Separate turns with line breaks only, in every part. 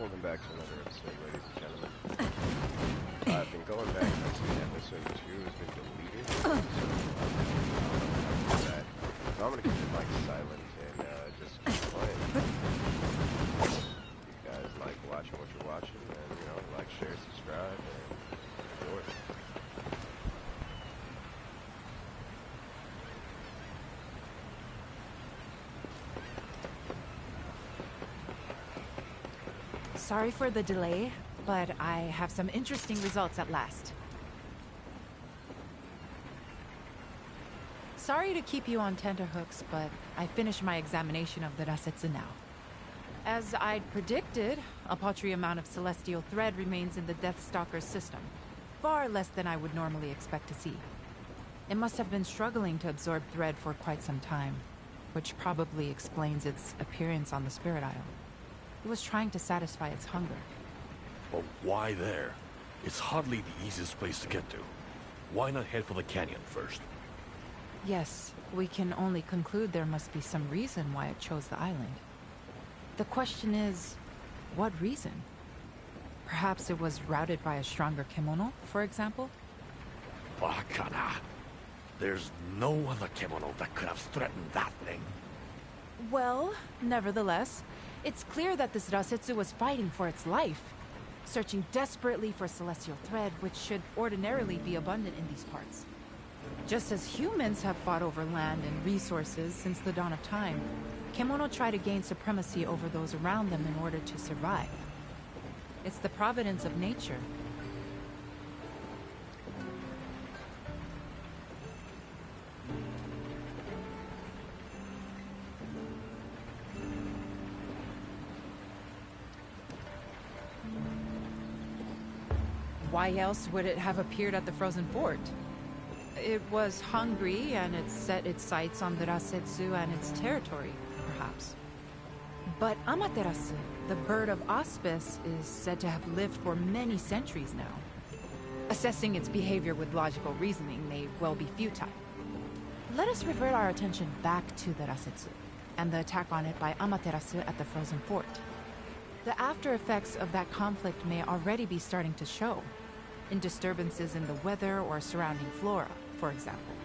Welcome back to another episode, ladies and gentlemen. I've been going back and see episode 2 has been deleted, so that. So I'm gonna keep the mic silent and just keep playing. You guys like watching what you're watching, and like, share, subscribe, and enjoy.
Sorry for the delay, but I have some interesting results at last. Sorry to keep you on tenterhooks, but I finished my examination of the Rasetsu now. As I'd predicted, a paltry amount of celestial thread remains in the Deathstalker's system. Far less than I would normally expect to see. It must have been struggling to absorb thread for quite some time, which probably explains its appearance on the Spirit Isle. It was trying to satisfy its hunger.
But why there? It's hardly the easiest place to get to. Why not head for the canyon first?
Yes, we can only conclude there must be some reason why it chose the island. The question is, what reason? Perhaps it was routed by a stronger Kemono, for example?
Bakana. There's no other Kemono that could have threatened that thing.
Well, nevertheless, it's clear that this Rasetsu was fighting for its life, searching desperately for celestial thread, which should ordinarily be abundant in these parts. Just as humans have fought over land and resources since the dawn of time, Kemono try to gain supremacy over those around them in order to survive. It's the providence of nature. Why else would it have appeared at the Frozen Fort? It was hungry, and it set its sights on the Rasetsu and its territory, perhaps. But Amaterasu, the bird of auspice, is said to have lived for many centuries now. Assessing its behavior with logical reasoning may well be futile. Let us revert our attention back to the Rasetsu, and the attack on it by Amaterasu at the Frozen Fort. The after effects of that conflict may already be starting to show, in disturbances in the weather or surrounding flora, for example.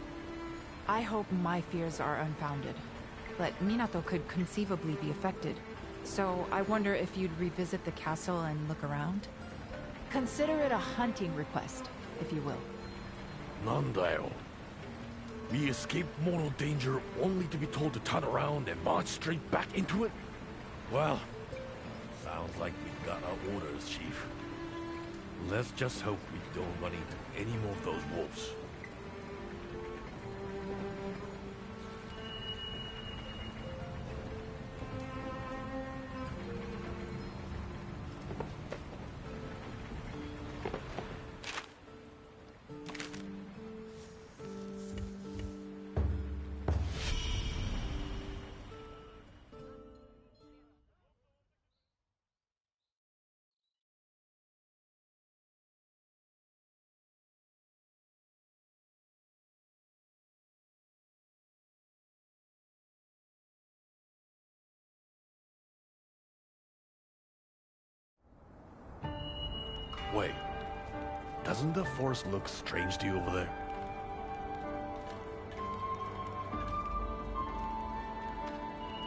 I hope my fears are unfounded, but Minato could conceivably be affected, so I wonder if you'd revisit the castle and look around? Consider it a hunting request, if you will.
Nandayo. We escaped mortal danger only to be told to turn around and march straight back into it? Well, sounds like we got our orders, Chief. Let's just hope we don't run into any more of those wolves. Wait, doesn't the forest look strange to you over there?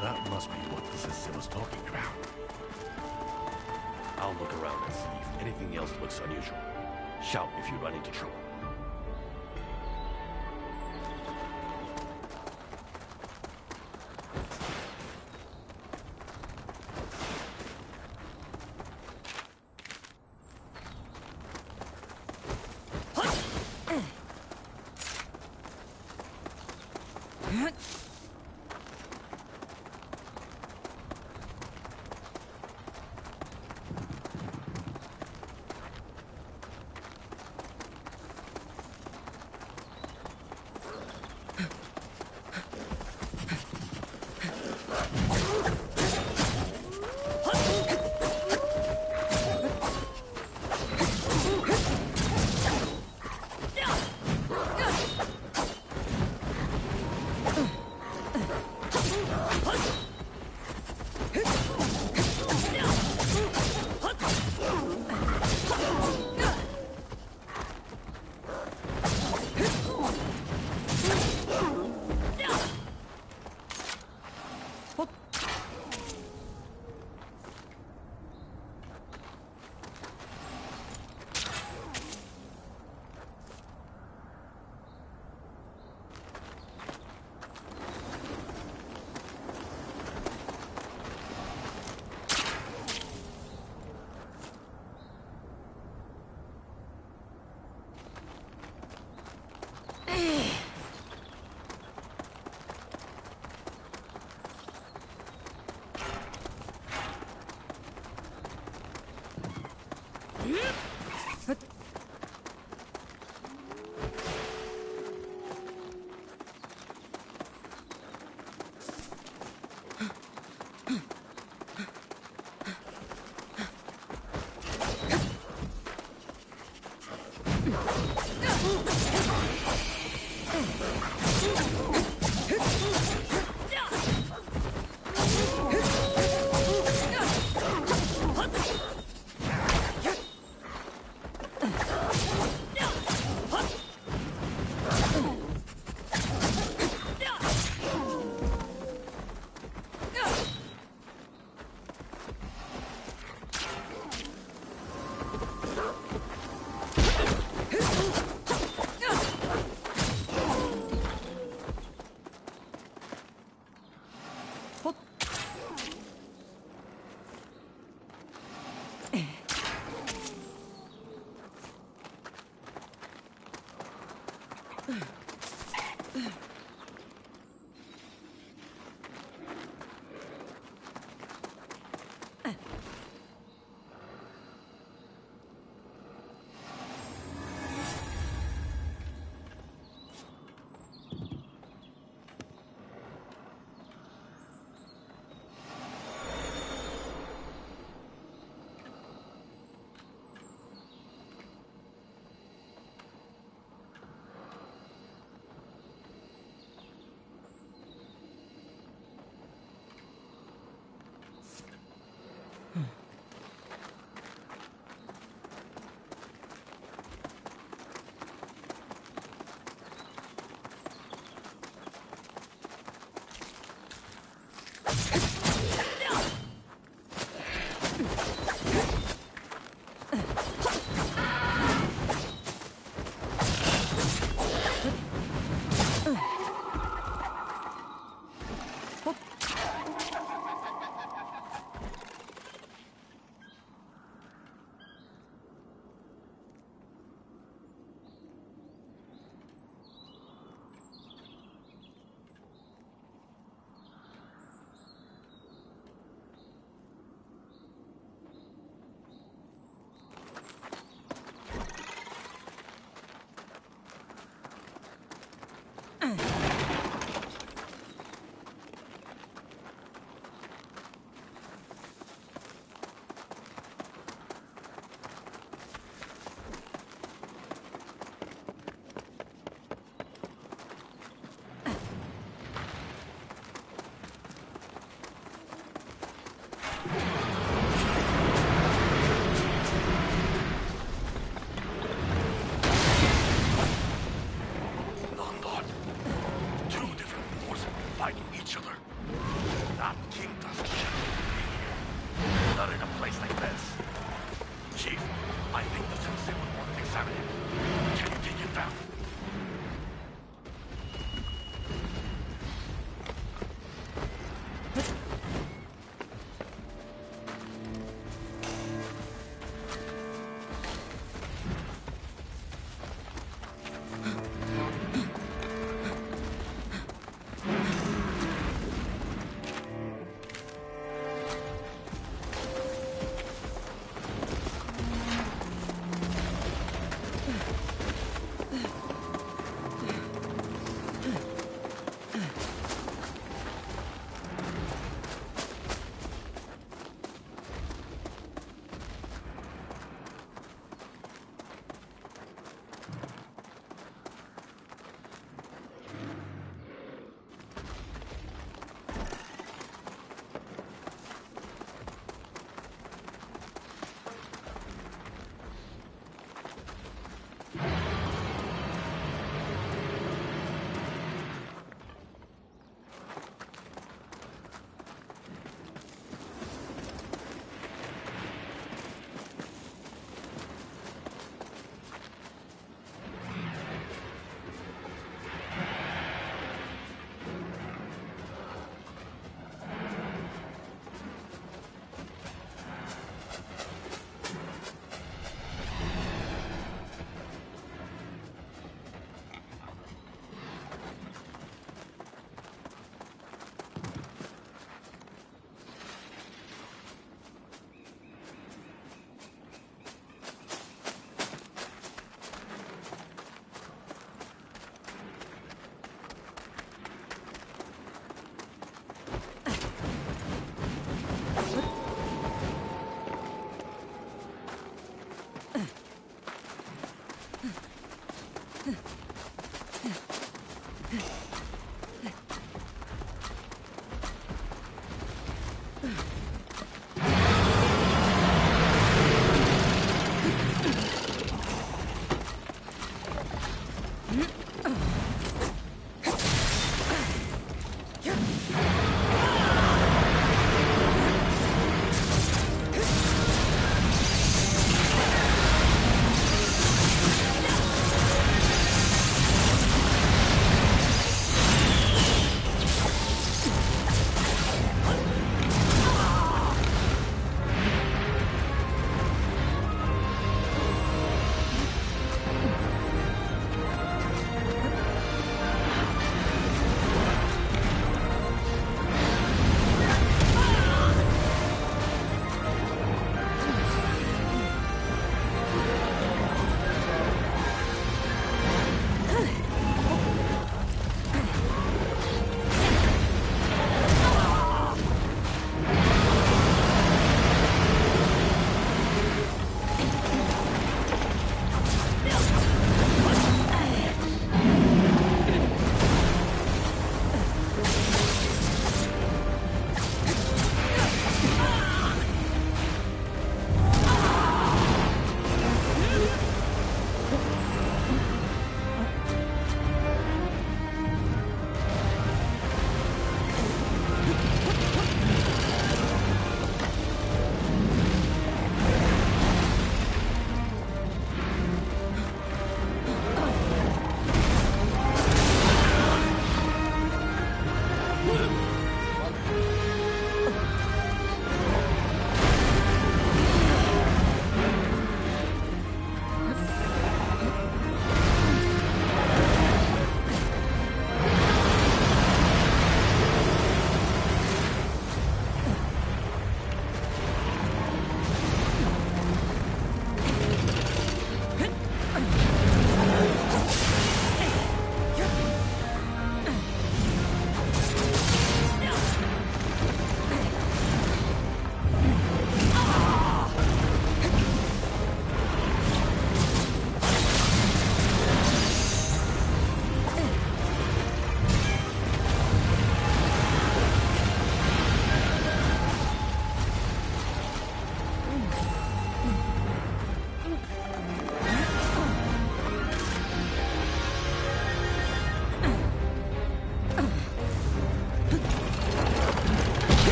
That must be what the Sensei was talking about. I'll look around and see if anything else looks unusual. Shout if you run into trouble.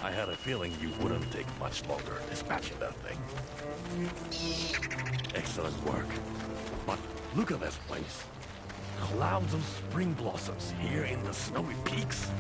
I had a feeling you wouldn't take much longer dispatching that thing. Excellent work. But look at this place. Clouds of spring blossoms here in the snowy peaks.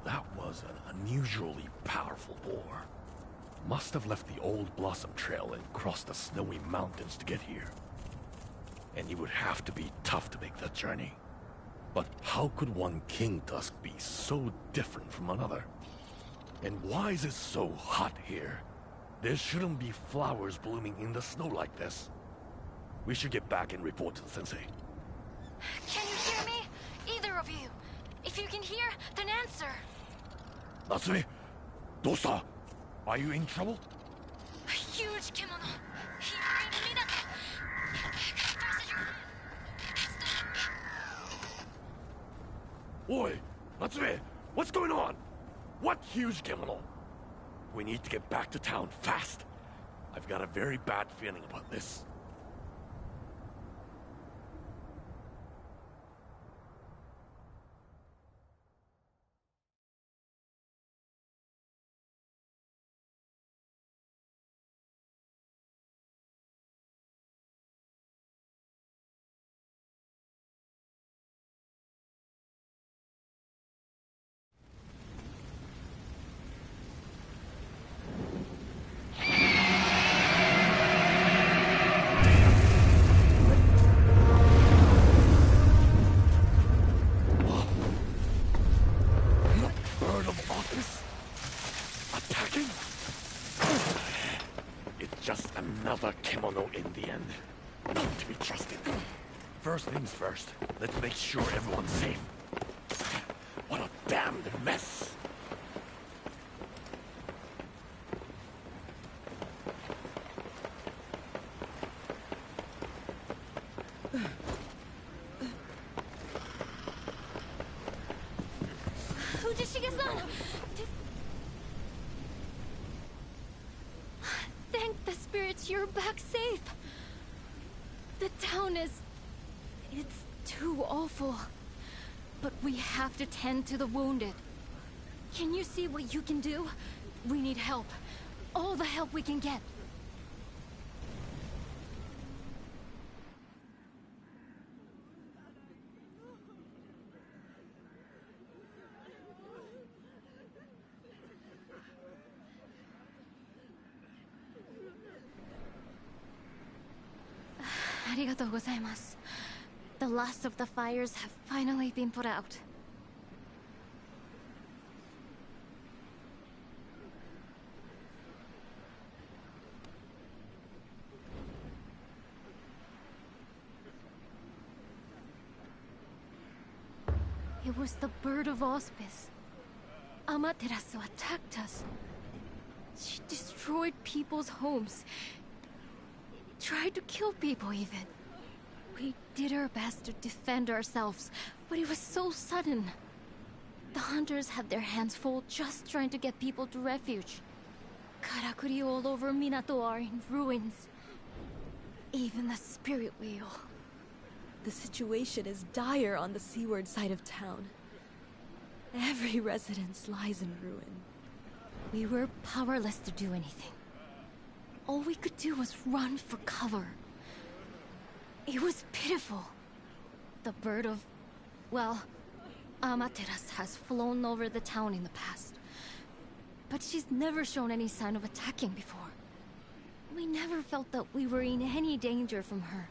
That was an unusually powerful boar. Must have left the old Blossom Trail and crossed the snowy mountains to get here. And he would have to be tough to make that journey. But how could one King Tusk be so different from another? And why is it so hot here? There shouldn't be flowers blooming in the snow like this. We should get back and report to the sensei.
Can you hear me? Either of you. If you can hear, then answer.
Natsume, dosta? Are you in trouble?
A huge kimono. He
Oi, Natsume, what's going on? What huge kimono? We need to get back to town fast. I've got a very bad feeling about this. Another kimono in the end. Not to be trusted. First things first, let's make sure everyone's safe. What a damned mess!
Fujishige-san! Thank the spirits you're back safe. The town is... it's too awful. But we have to tend to the wounded. Can you see what you can do? We need help. All the help we can get. Arigatou gozaimasu. The last of the fires have finally been put out. It was the Bird of Auspice. Amaterasu attacked us. She destroyed people's homes. Tried to kill people even. We did our best to defend ourselves, but it was so sudden. The hunters had their hands full just trying to get people to refuge. Karakuri all over Minato are in ruins. Even the spirit wheel.
The situation is dire on the seaward side of town. Every residence lies in ruin.
We were powerless to do anything. All we could do was run for cover. It was pitiful. The bird of... well, Amaterasu has flown over the town in the past. But she's never shown any sign of attacking before. We never felt that we were in any danger from her.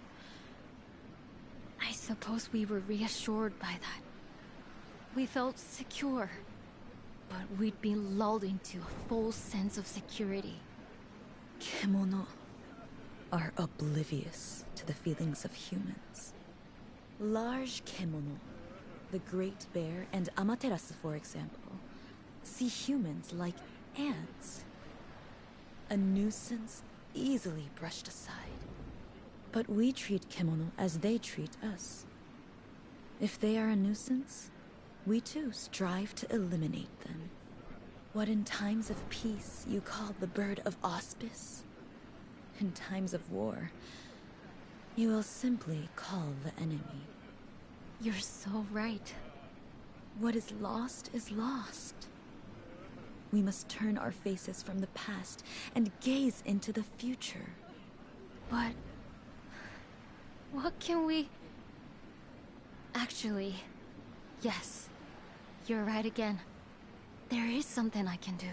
I suppose we were reassured by that. We felt secure. But we'd been lulled into a false sense of security.
Kemono are oblivious to the feelings of humans. Large kemono, the Great Bear and Amaterasu, for example, see humans like ants. A nuisance easily brushed aside. But we treat kemono as they treat us. If they are a nuisance, we too strive to eliminate them. What in times of peace you call the Bird of Auspice, in times of war, you will simply call the enemy.
You're so right.
What is lost is lost. We must turn our faces from the past and gaze into the future.
But... what can we... Actually, yes. You're right again. There is something I can do.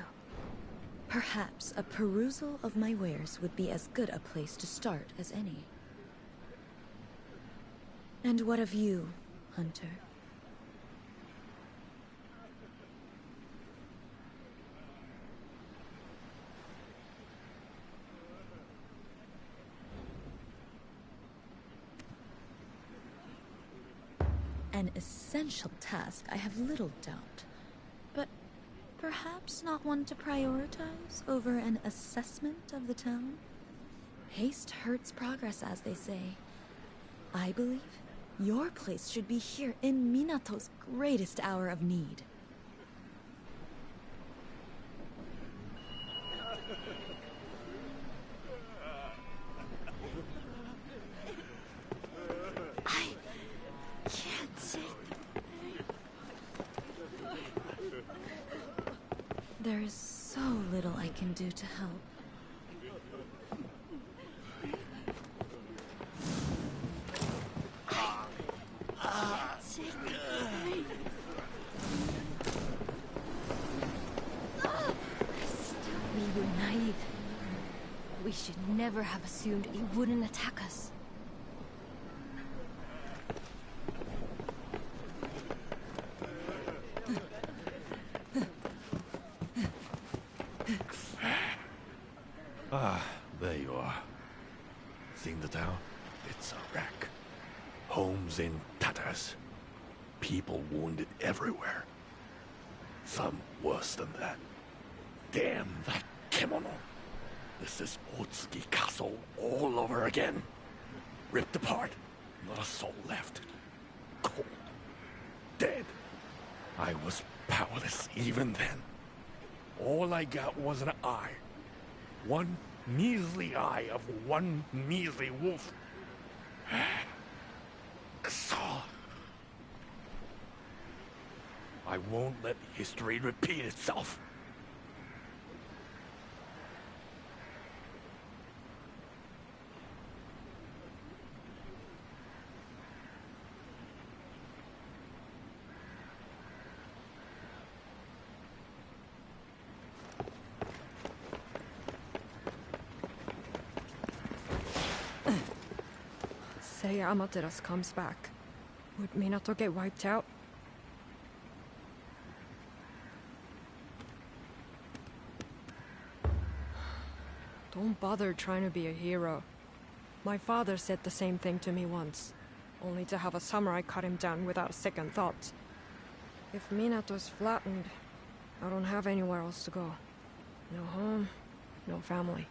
Perhaps a perusal of my wares would be as good a place to start as any. And what of you, Hunter? An essential task, I have little doubt. But perhaps not one to prioritize over an assessment of the town? Haste hurts progress, as they say. I believe your place should be here in Minato's greatest hour of need.
I can't say...
There is so little I can do to help.
We were naive. We should never have assumed it wouldn't attack us.
Ah, there you are. Seen the town? It's a wreck. Homes in tatters. People wounded everywhere. Some worse than that. Damn that kimono. This is Otsuki Castle all over again. Ripped apart. Not a soul left. Cold. Dead. I was powerless even then. All I got was an eye. One measly eye of one measly wolf. So, I won't let history repeat itself.
Say Amaterasu comes back. Would Minato get wiped out? Don't bother trying to be a hero. My father said the same thing to me once, only to have a samurai cut him down without a second thought. If Minato's flattened, I don't have anywhere else to go. No home, no family.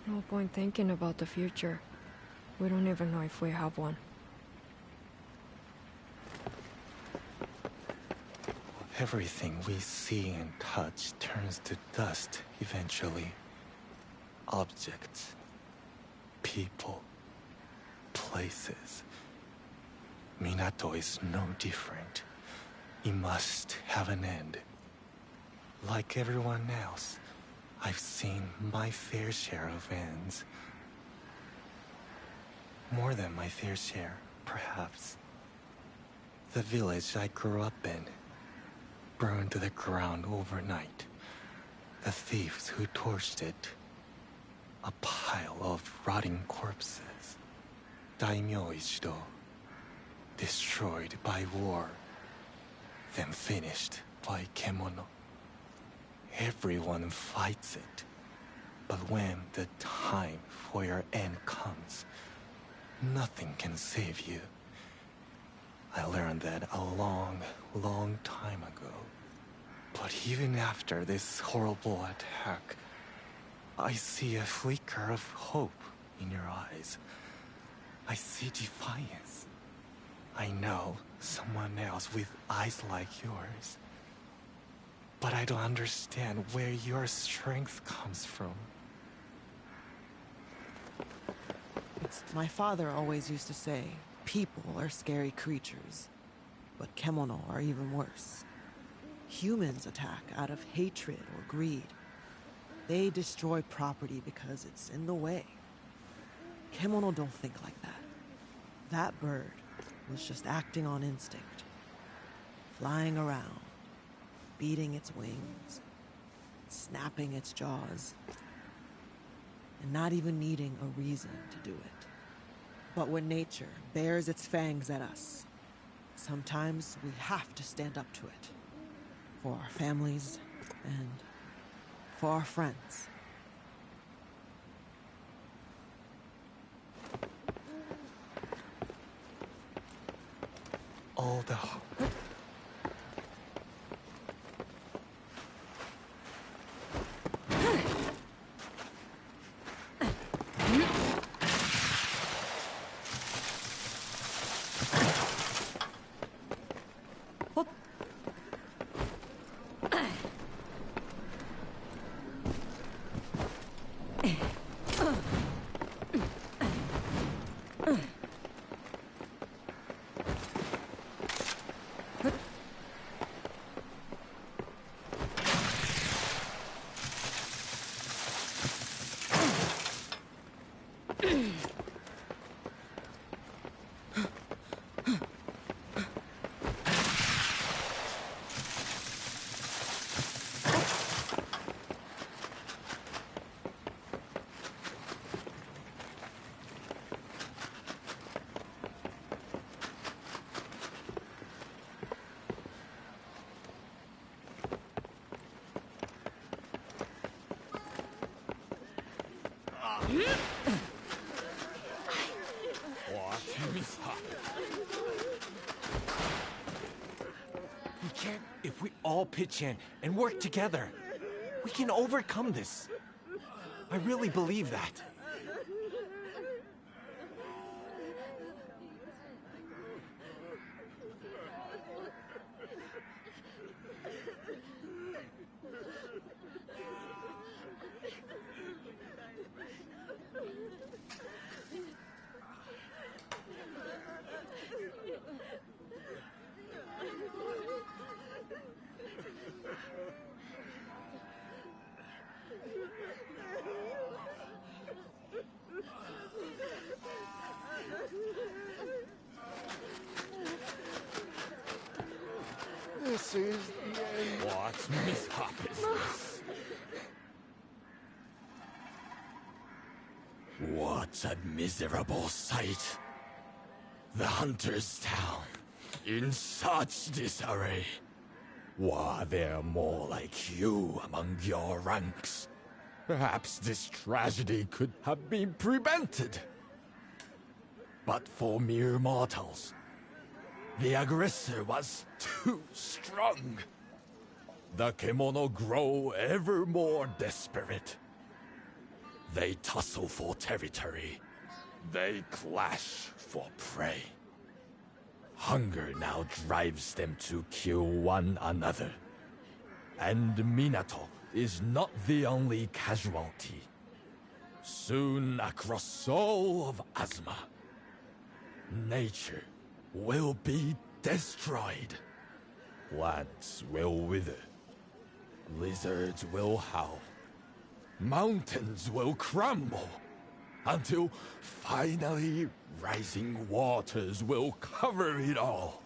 No point thinking about the future. We don't even know if we have one.
Everything we see and touch turns to dust eventually. Objects, people, places. Minato is no different. He must have an end. Like everyone else, I've seen my fair share of ends. More than my fair share, perhaps. The village I grew up in burned to the ground overnight. The thieves who torched it. A pile of rotting corpses. Daimyo Ichido. Destroyed by war. Then finished by Kemono. Everyone fights it. But when the time for your end comes, nothing can save you. I learned that a long, long time ago. But even after this horrible attack, I see a flicker of hope in your eyes. I see defiance. I know someone else with eyes like yours. But I don't understand where your strength comes from.
My father always used to say, people are scary creatures, but Kemono are even worse. Humans attack out of hatred or greed. They destroy property because it's in the way. Kemono don't think like that. That bird was just acting on instinct. Flying around, beating its wings, snapping its jaws, and not even needing a reason to do it. But when nature bares its fangs at us, sometimes we have to stand up to it. For our families and for our friends.
All the
We can't if we all pitch in and work together. We can overcome this. I really believe that.
This is the end.
What mishap is this? What a miserable sight. The hunter's town in such disarray. Were there more like you among your ranks? Perhaps this tragedy could have been prevented. But for mere mortals, the aggressor was too strong. The Kemono grow ever more desperate. They tussle for territory. They clash for prey. Hunger now drives them to kill one another. And Minato is not the only casualty. Soon across all of Azuma, nature will be destroyed. Plants will wither. Lizards will howl. Mountains will crumble. Until finally rising waters will cover it all.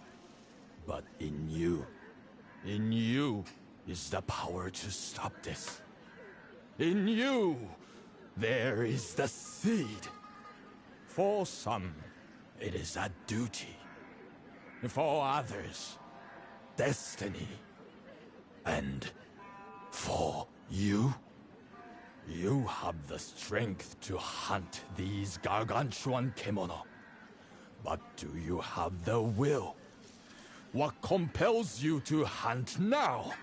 But in you is the power to stop this. In you, there is the seed. For some, it is a duty. For others, destiny. And for you, you have the strength to hunt these gargantuan kemono. But do you have the will? What compels you to hunt now?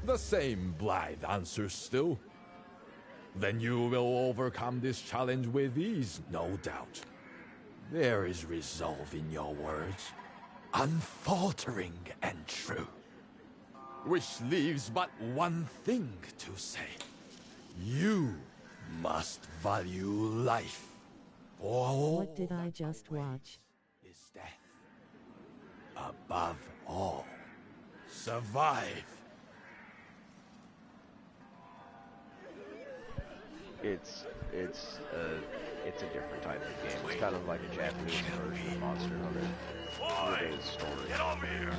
The same blithe answer still. Then you will overcome this challenge with ease, no doubt. There is resolve in your words, unfaltering and true. Which leaves but one thing to say. You must value life. All
What did I just watch?
is death. Above all, survive.
It's a different type of game. It's kind of like a Japanese version of Monster Hunter. With a story.
Get over here!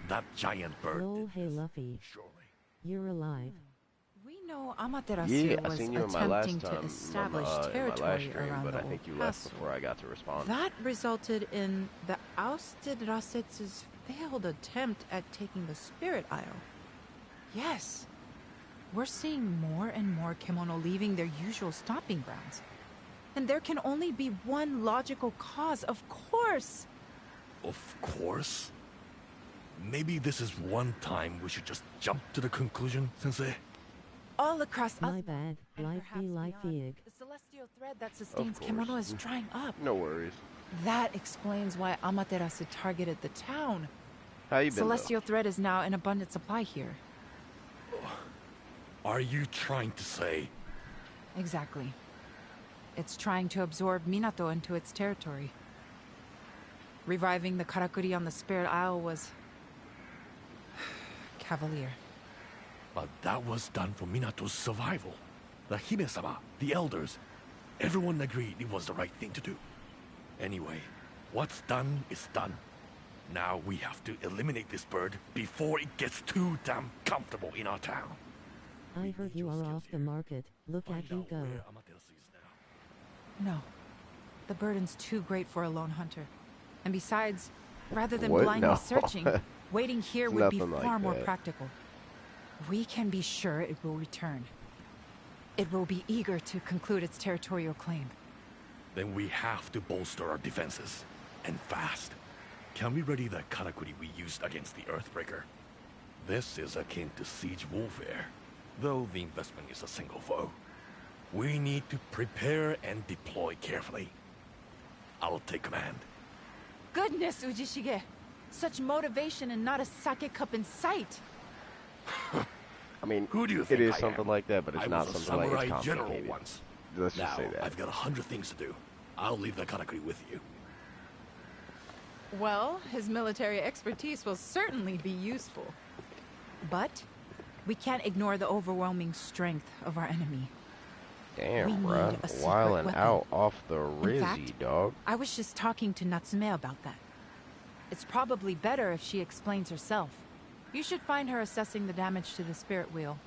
That giant bird.
Oh, hey, Luffy.
Surely.
You're alive.
We know Amaterasu
Yeah, I
was
seen you in my last
attempting to
time,
establish
in my last
territory
stream,
around
but
the
I
old
think you left
castle.
before I got to respond.
That resulted in the ousted Rasetsu's failed attempt at taking the Spirit Isle. Yes. We're seeing more and more Kemono leaving their usual stomping grounds. And there can only be one logical cause, of course.
Of course. Maybe this is one time we should just jump to the conclusion, Sensei.
All across
My
Azuma
bad.
and
Life
perhaps
be life
beyond,
ig.
the celestial thread that sustains
course.
Kemono is drying up.
No worries.
That explains why Amaterasu targeted the town.
How you been,
Celestial thread is now in abundant supply here.
Are you trying to say...
Exactly. It's trying to absorb Minato into its territory. Reviving the Karakuri on the Spirit Isle was... cavalier.
But that was done for Minato's survival. The Hime-sama, the elders, everyone agreed it was the right thing to do. Anyway, what's done is done. Now we have to eliminate this bird before it gets too damn comfortable in our town.
I heard you are off the market. Look at
Find
you
out
go.
where Amaterasu is now.
No. The burden's too great for a lone hunter. And besides, rather than
What?
blindly
No.
searching, waiting here
It's
would be
nothing like
far more
that.
practical. We can be sure it will return. It will be eager to conclude its territorial claim.
Then we have to bolster our defenses. And fast. Can we ready the Karakuri we used against the Earthbreaker? This is akin to siege warfare, though the investment is a single foe. We need to prepare and deploy carefully. I'll take command.
Goodness, Ujishige! Such motivation and not a sake cup in sight!
I mean,
Who do you
it
think
is
I
something
am?
like that, but it's
I
not
was a
something like
samurai
it's
general
complicated.
once.
Let's just
Now,
say that.
I've got 100 things to do. I'll leave the karakuri with you.
Well, his military expertise will certainly be useful. But we can't ignore the overwhelming strength of our enemy. We
Damn,
need
bruh.
a secret
Wildin'
weapon.
out off the
In
Rizzy,
fact,
dog.
I was just talking to Natsume about that. It's probably better if she explains herself. You should find her assessing the damage to the spirit wheel.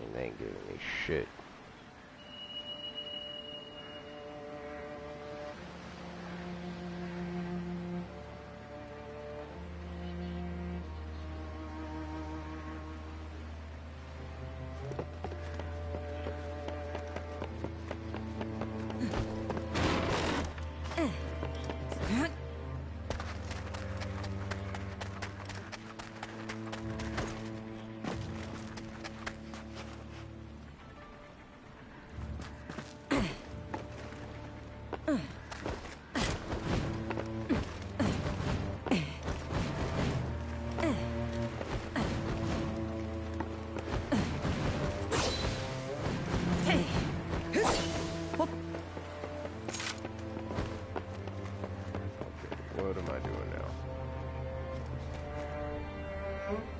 And they ain't giving me shit. What am I doing now?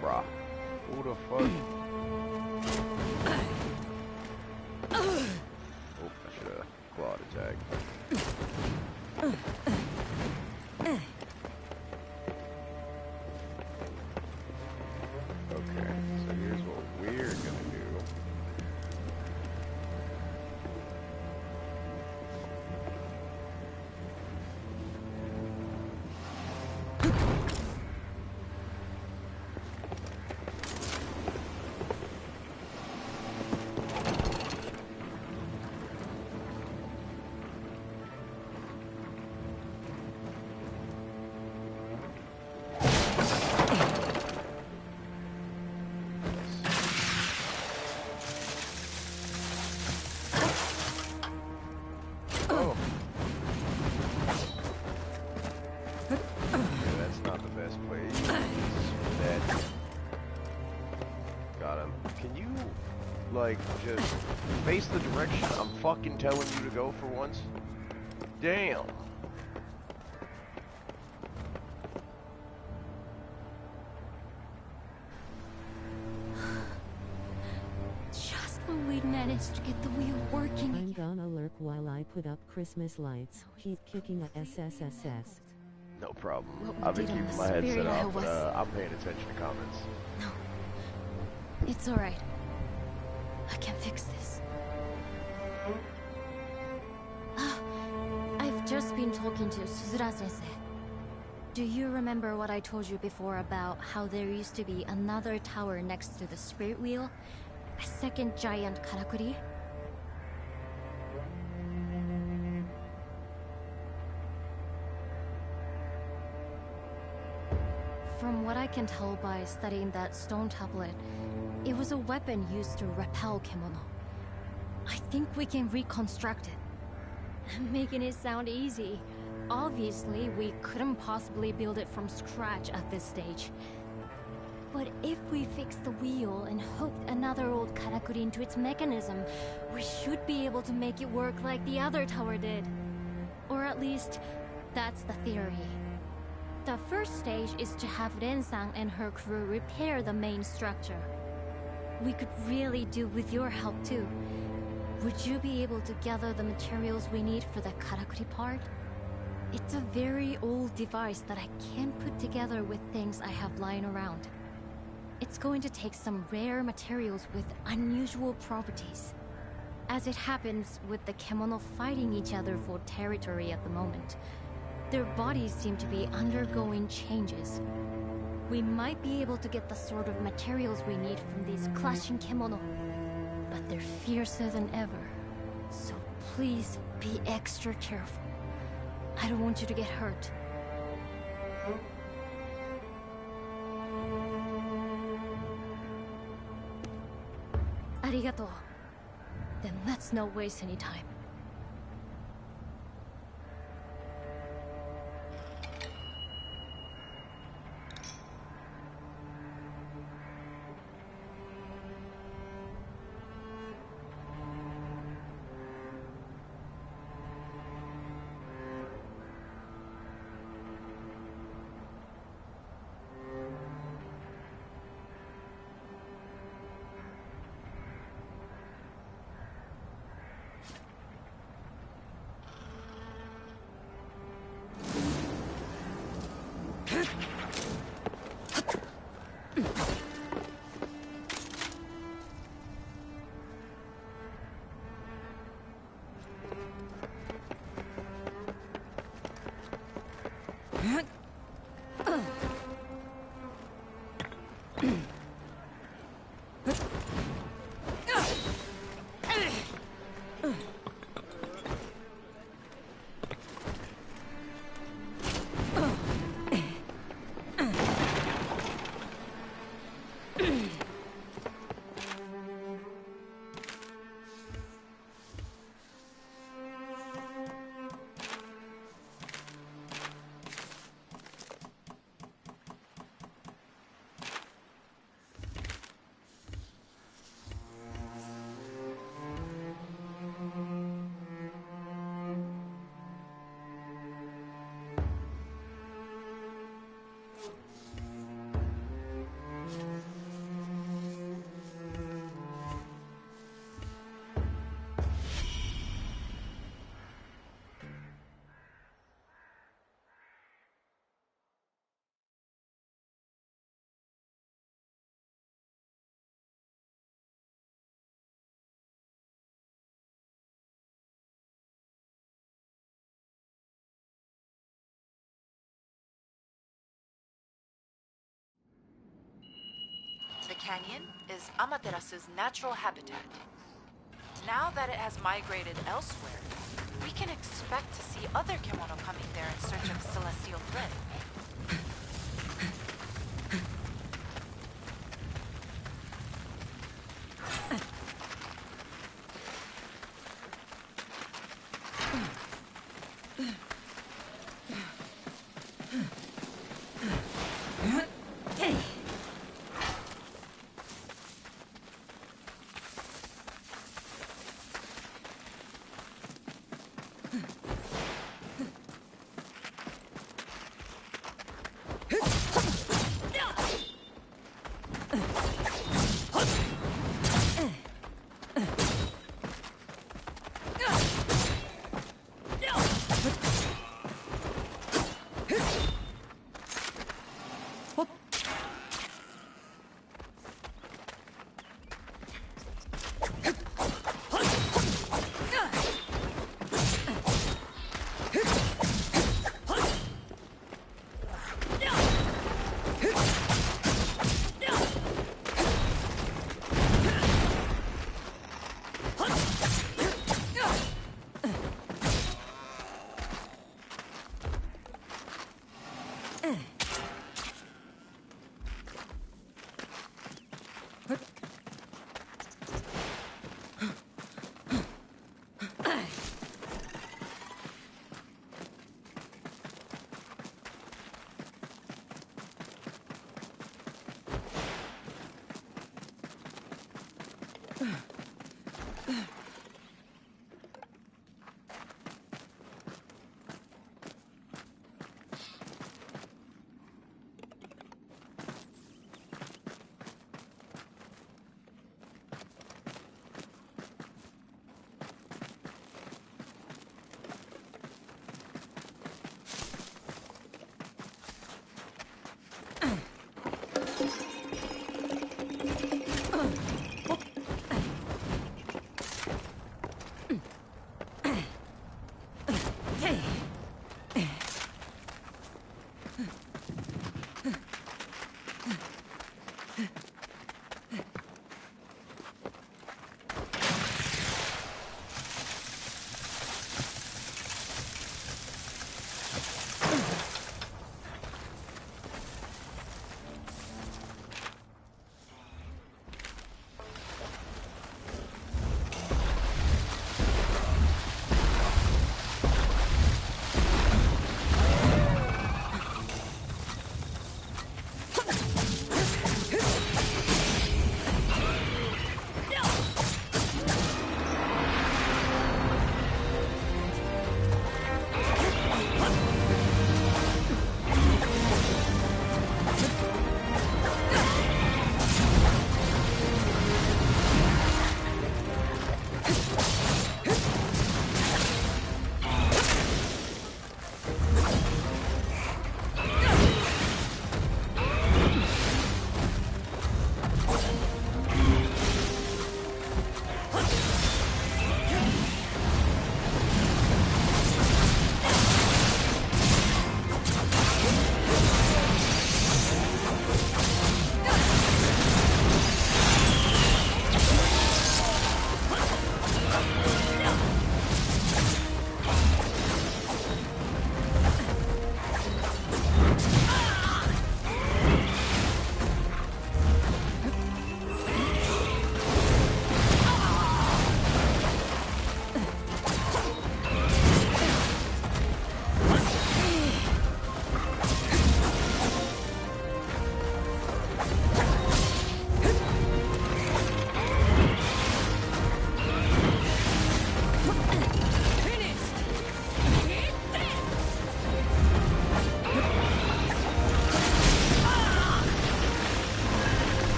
Bruh. Who the fuck? Oh, I should've clawed attack. Okay, so here's what we're gonna do. Oh. Yeah, that's not the best place for that. Got him. Can you, like, just face the direction I'm fucking telling you to go for once? Damn.
Just when we'd managed to get the wheel working
I'm
again.
gonna lurk while I put up Christmas lights. Keep kicking a SSSS.
No problem.
What we
I've been
did on
keeping
the
my headset
Spirit Isle
off, but
was-
I'm paying attention to comments.
No. It's alright. I can fix this. I've just been talking to Suzura Sensei. Do you remember what I told you before about how there used to be another tower next to the spirit wheel? A second giant karakuri? From what I can tell by studying that stone tablet, it was a weapon used to repel Kemono. I think we can reconstruct it. Making it sound easy. Obviously, we couldn't possibly build it from scratch at this stage. But if we fix the wheel and hooked another old karakuri into its mechanism, we should be able to make it work like the other tower did. Or at least, that's the theory. The first stage is to have Ren-san and her crew repair the main structure. We could really do with your help too. Would you be able to gather the materials we need for the karakuri part? It's a very old device that I can't put together with things I have lying around. It's going to take some rare materials with unusual properties. As it happens with the Kemono fighting each other for territory at the moment, their bodies seem to be undergoing changes. We might be able to get the sort of materials we need from these clashing Kemono, but they're fiercer than ever. So please be extra careful. I don't want you to get hurt. Arigato. Then let's not waste any time.
The canyon is Amaterasu's natural habitat. Now that it has migrated elsewhere, we can expect to see other Kemono coming there in search of celestial flint.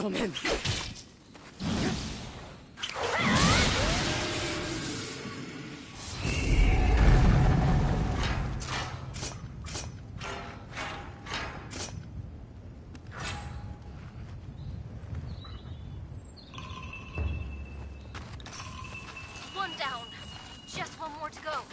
gentlemen.
One down. Just one more to go.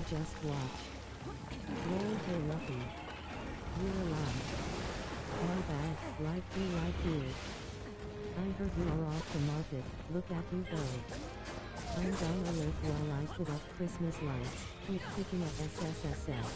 just watch. Roll her lucky. You're alive. All bad, like you. I heard you are off the market, look at you go. I'm down alert while I put up Christmas lights, keep picking up SSSL.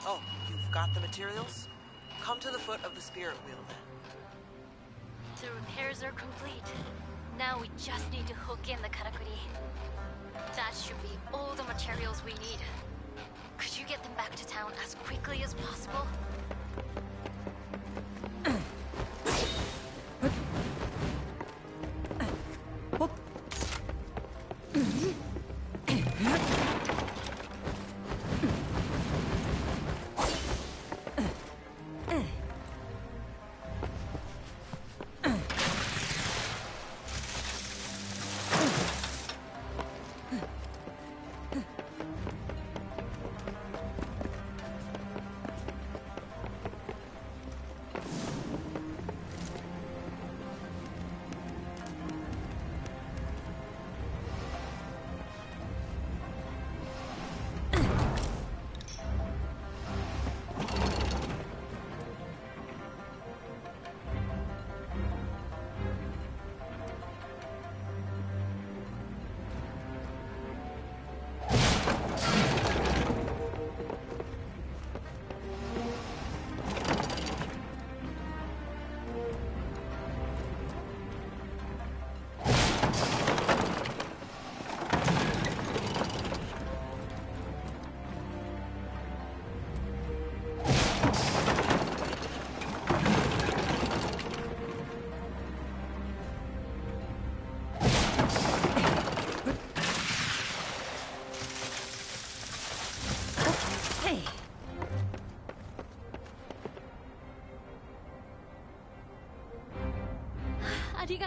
Oh, you've got the materials? Come to the foot of the spirit wheel then.
The repairs are complete. Now we just need to hook in the karakuri. That should be all the materials we need. Could you get them back to town as quickly as possible?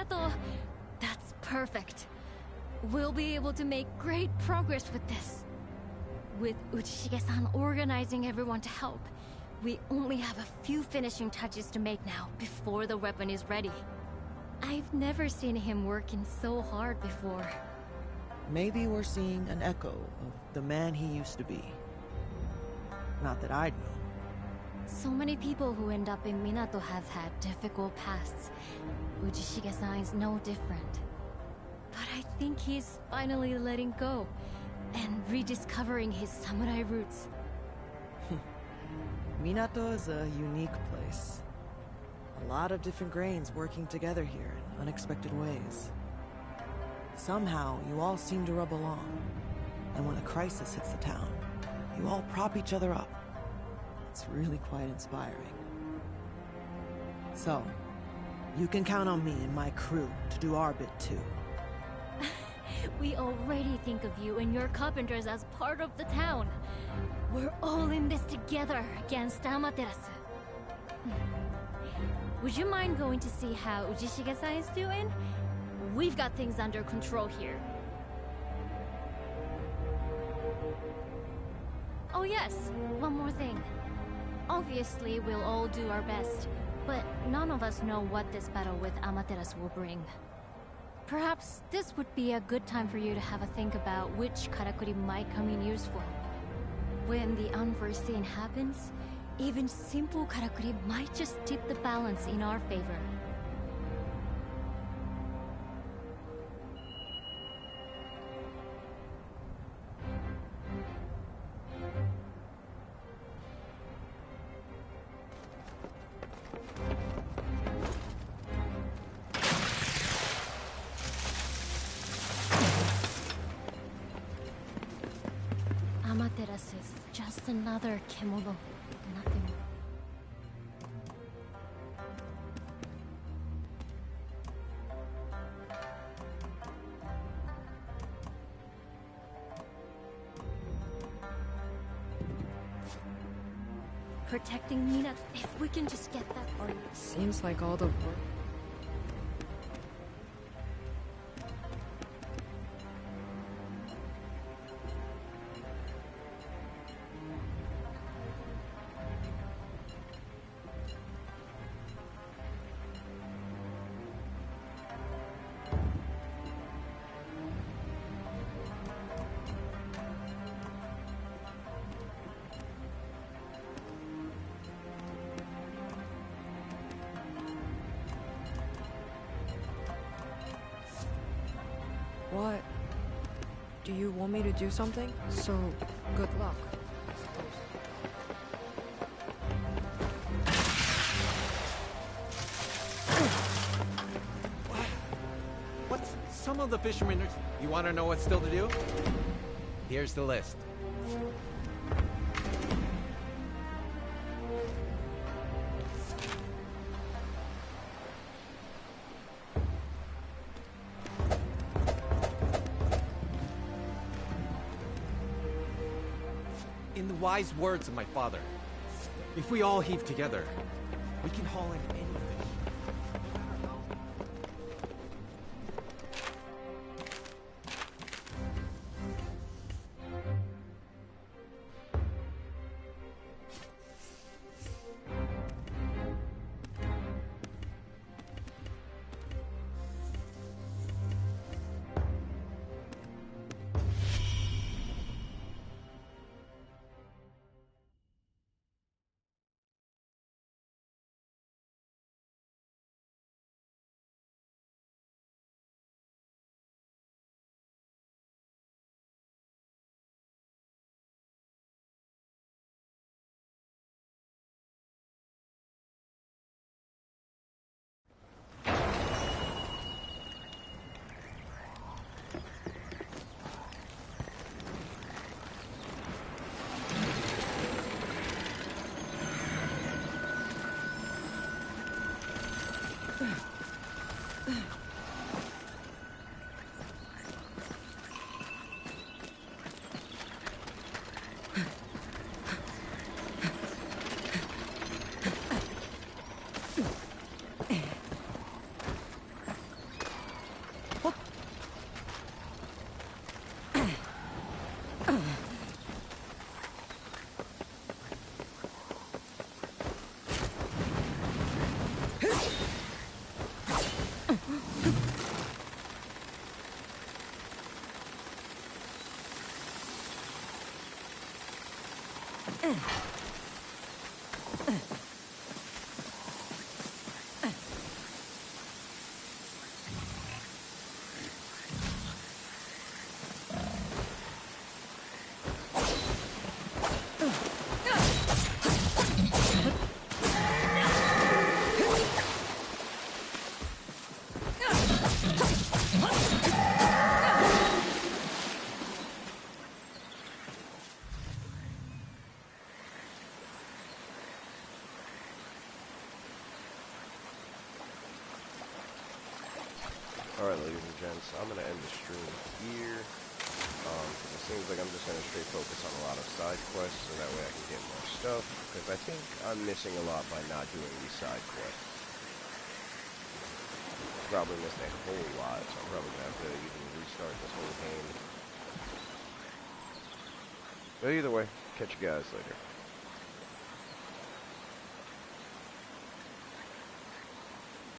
Minato! That's perfect. We'll be able to make great progress with this. With Uchishige-san organizing everyone to help, we only have a few finishing touches to make now before the weapon is ready. I've never seen him working so hard before.
Maybe we're seeing an echo of the man he used to be. Not that I'd know.
So many people who end up in Minato have had difficult pasts. Uchishige-san is no different. But I think he's finally letting go and rediscovering his samurai roots.
Minato is a unique place. A lot of different grains working together here in unexpected ways. Somehow, you all seem to rub along. And when a crisis hits the town, you all prop each other up. It's really quite inspiring. So, you can count on me and my crew to do our bit too.
We already think of you and your carpenters as part of the town. We're all in this together against Amaterasu. Would you mind going to see how Uchishige-san is doing? We've got things under control here. Oh yes, one more thing. Obviously, we'll all do our best, but none of us know what this battle with Amaterasu will bring. Perhaps this would be a good time for you to have a think about which karakuri might come in useful. When the unforeseen happens, even simple karakuri might just tip the balance in our favor. Amaterasu is just another kemono, nothing more. Protecting Minato, if we can just get that part.
Seems like all the work. What? Do you want me to do something? So, good luck.
What's some of the fishermen? You want to know what's still to do? Here's the list. In the wise words of my father, if we all heave together, we can haul in any
Alright, ladies and gents, I'm going to end the stream here. It seems like I'm just going to straight focus on a lot of side quests, so that way I can get more stuff, because I think I'm missing a lot by not doing these side quests. Probably missed a whole lot, so I'm probably going to have to even restart this whole game. But either way, catch you guys later.